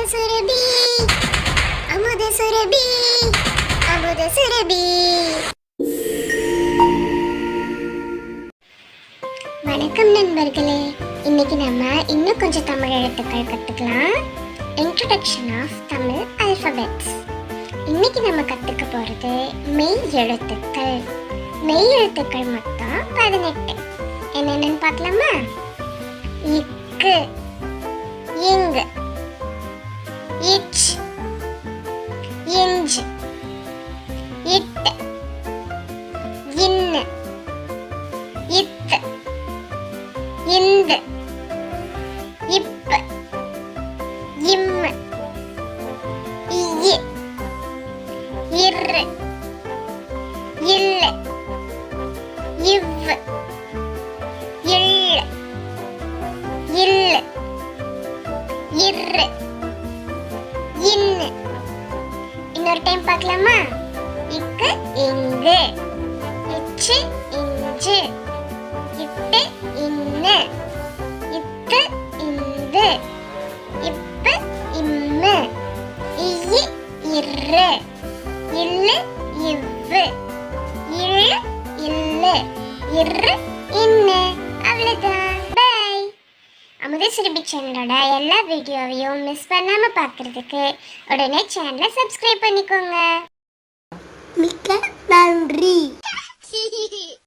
சுரபி அமுத சுரபி அமுத சுரபி. வணக்கம் நண்பர்களே, இன்னைக்கு நம்ம இன்னும் கொஞ்சம் தமிழ் எழுத்துக்கள் கற்றுக்கலாம். Introduction of Tamil alphabets. இன்னைக்கு நம்ம கற்றுக்க போகிறது மெய் எழுத்துக்கள். மெய் எழுத்துக்கள் மொத்தம் 18. என்னென்னு பார்க்கலாமா? இக்கு, இங், இச், இஞ்ச், இட், இன், இத், இந்து, இப், இம், இய், இர், இல், இவ், இல், இல், இர், இன். இன்னொரு டைம் பார்க்கலாமா? இக்கு, இங்கு, இச்சு, இஞ்சு, இட்டு, இன்னு, இத்து, இந்து, இப்பு, இம்மு, இய்யு, இர்ரு, இல்லு, இவ்வு, இள்ளு, இல்லு, இர்ரு, இன்னு. அவ்வளோதான். பை. அமுத சுரபி சேனலோட எல்லா வீடியோவையும் மிஸ் பண்ணாமல் பார்க்குறதுக்கு உடனே சேனலை சப்ஸ்கிரைப் பண்ணிக்கோங்க. மிக்க நன்றி.